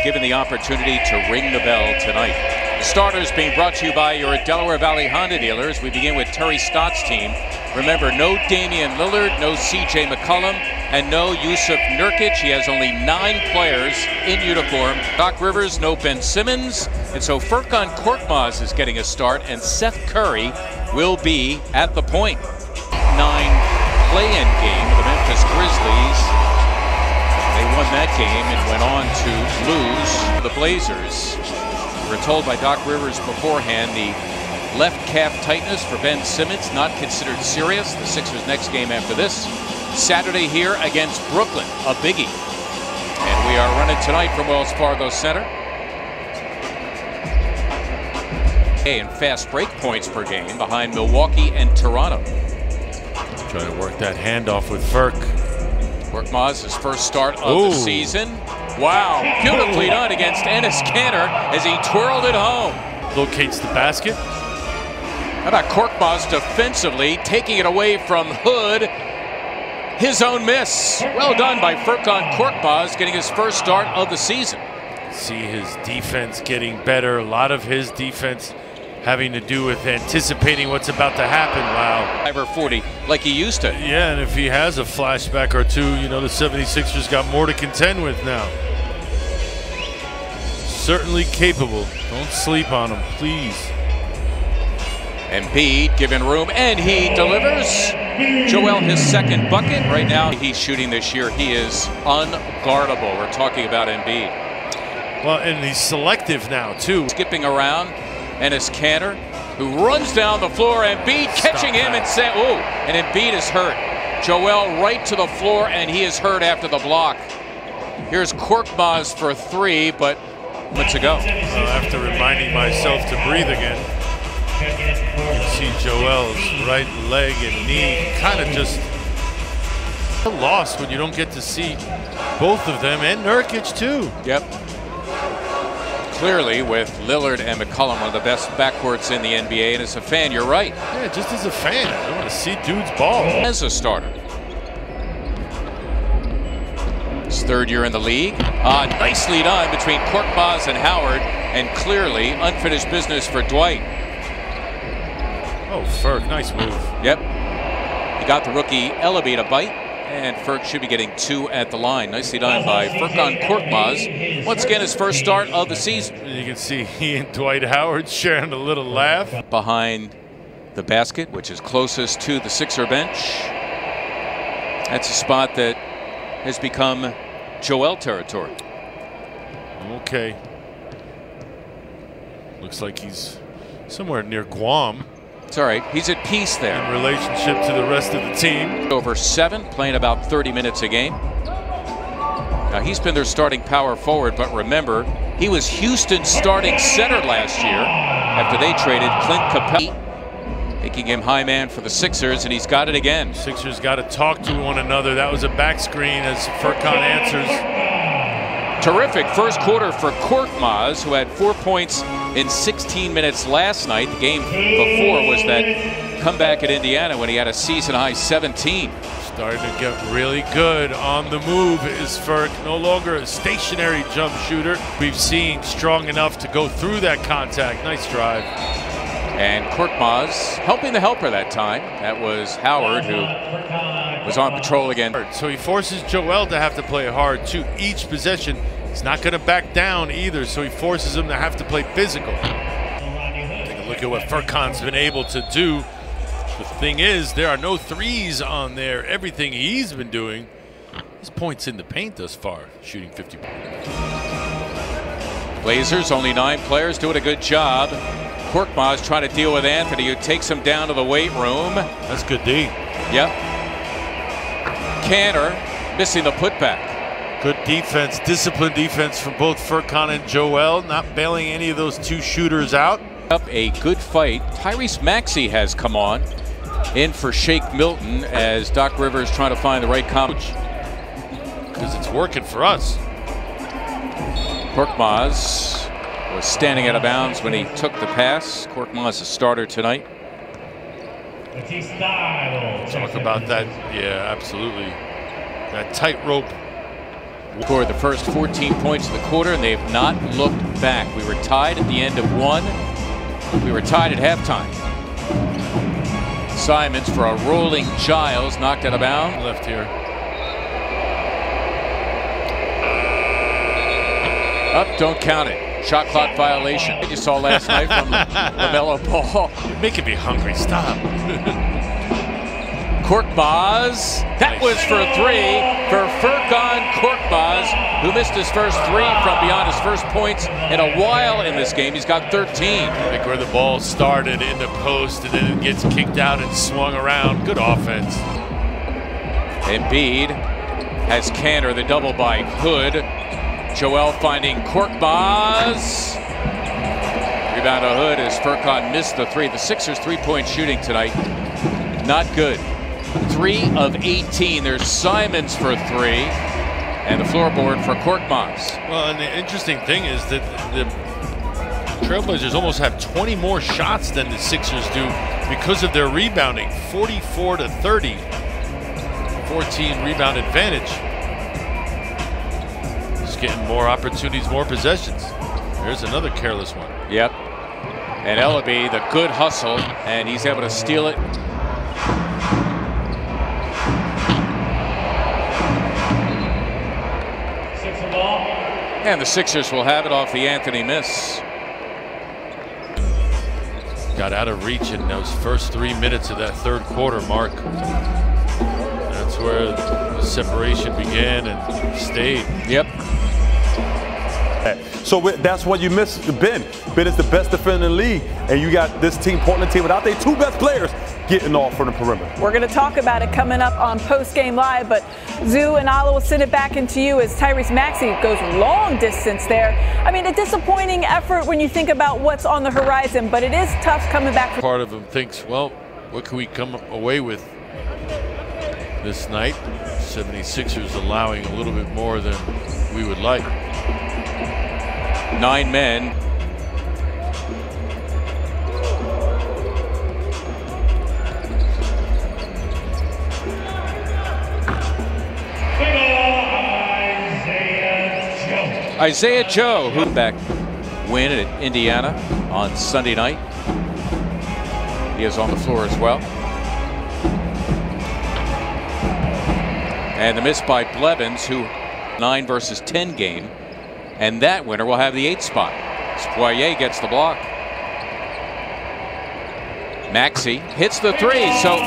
given the opportunity to ring the bell tonight. The starters being brought to you by your Delaware Valley Honda dealers. We begin with Terry Stott's team. Remember, no Damian Lillard, no C.J. McCollum, and no Yusuf Nurkic. He has only 9 players in uniform. Doc Rivers, no Ben Simmons. And so Furkan Korkmaz is getting a start, and Seth Curry will be at the point. 9 play-in game of the Memphis Grizzlies. They won that game and went on to lose the Blazers. We were told by Doc Rivers beforehand the left calf tightness for Ben Simmons not considered serious. The Sixers' next game after this, Saturday here against Brooklyn, a biggie. And we are running tonight from Wells Fargo Center. And fast break points per game behind Milwaukee and Toronto. Trying to work that handoff with Furk. Korkmaz, his first start of the season. Wow, beautifully done against Enes Kanter as he twirled it home. Locates the basket. How about Korkmaz defensively, taking it away from Hood. His own miss. Well done by Furkan Korkmaz, getting his first start of the season. See his defense getting better. A lot of his defense having to do with anticipating what's about to happen. Wow. 5 or 40 like he used to. Yeah, and if he has a flashback or two, you know, the 76ers got more to contend with now. Certainly capable. Don't sleep on him, please. Embiid given room, and he delivers. Joel, his second bucket. Right now, he's shooting this year. He is unguardable. We're talking about Embiid. Well, and he's selective now, too. Skipping around, Enes Kanter, who runs down the floor. Embiid catching him and saying, "Oh!" And Embiid is hurt. Joel right to the floor, and he is hurt after the block. Here's Korkmaz for 3, but let's go. Well, after reminding myself to breathe again, you can see Joel's right leg and knee kind of just lost when you don't get to see both of them, and Nurkic too. Yep. Clearly, with Lillard and McCollum, one of the best backcourts in the NBA, and as a fan, you're right. Yeah, just as a fan, I want to see dudes ball. As a starter. His 3rd year in the league. Nicely done between Korkmaz and Howard, and clearly unfinished business for Dwight. Oh, Furk, nice move. Yep. He got the rookie Ellaby to bite, and Furk should be getting 2 at the line. Nicely done by Furkan Korkmaz. Once again, his first start of the season. And you can see he and Dwight Howard sharing a little laugh. Behind the basket, which is closest to the Sixer bench. That's a spot that has become Joel territory. Okay. Looks like he's somewhere near Guam. It's all right. He's at peace there. In relationship to the rest of the team. Over 7, playing about 30 minutes a game. Now, he's been their starting power forward, but remember, he was Houston's starting center last year after they traded Clint Capella, making him high man for the Sixers, and he's got it again. Sixers got to talk to one another. That was a back screen as Furkan answers. Terrific first quarter for Korkmaz, who had 4 points in 16 minutes last night. The game before was that comeback at Indiana when he had a season-high 17. Starting to get really good on the move is Furk. No longer a stationary jump shooter. We've seen strong enough to go through that contact. Nice drive. And Korkmaz helping the helper that time. That was Howard, who was on patrol again. So he forces Joel to have to play hard too. Each possession, he's not going to back down either, so he forces him to have to play physical. Take a look at what Furkan's been able to do. The thing is, there are no threes on there. Everything he's been doing, his points in the paint thus far, shooting 50 points. Blazers, only 9 players, doing a good job. Korkmaz trying to deal with Anthony, who takes him down to the weight room. That's good D. Yep. Kanter missing the putback. Good defense, disciplined defense from both Furkan and Joel, not bailing any of those 2 shooters out. Up a good fight. Tyrese Maxey has come on in for Shake Milton as Doc Rivers trying to find the right coach. Because it's working for us. Korkmaz was standing out of bounds when he took the pass. Korkmaz a starter tonight. Talk about that, yeah, absolutely. That tightrope Scored the first 14 points of the quarter, and they have not looked back. We were tied at the end of one. We were tied at halftime. Simons for a rolling Giles, knocked out of bounds. Left here. Up, don't count it. Shot clock violation. You saw last night from LaMelo Ball. You're making me hungry. Stop. Korkmaz. That was for three for Furkan Korkmaz, who missed his first three from beyond his first points in a while in this game. He's got 13. Like where the ball started in the post and then it gets kicked out and swung around. Good offense. Embiid has Cantor, the double by Hood. Joel finding Korkmaz. Rebound to Hood as Furkan missed the three. The Sixers' three-point shooting tonight, not good. 3 of 18. There's Simons for three, and the floorboard for Korkmaz. Well, and the interesting thing is that the Trailblazers almost have 20 more shots than the Sixers do because of their rebounding. 44-30, 14 rebound advantage. Just getting more opportunities, more possessions. There's another careless one. Yep. And Ellaby, the good hustle, and he's able to steal it. And the Sixers will have it off the Anthony miss. Got out of reach in those first 3 minutes of that third quarter, Mark. That's where the separation began and stayed. Yep. So that's what you miss, Ben. Ben is the best defender in the league, and you got this team, Portland team, without their two best players, getting off from the perimeter. We're going to talk about it coming up on Post Game Live, but Zoo and Ala will send it back into you as Tyrese Maxey goes long distance there. I mean, a disappointing effort when you think about what's on the horizon, but it is tough coming back. Part of him thinks, well, what can we come away with this night? 76ers allowing a little bit more than we would like. 9 men. Isaiah Joe, who back win at Indiana on Sunday night. He is on the floor as well. And the miss by Blevins, who 9 versus 10 game. And that winner will have the 8th spot. Poirier gets the block. Maxey hits the three. So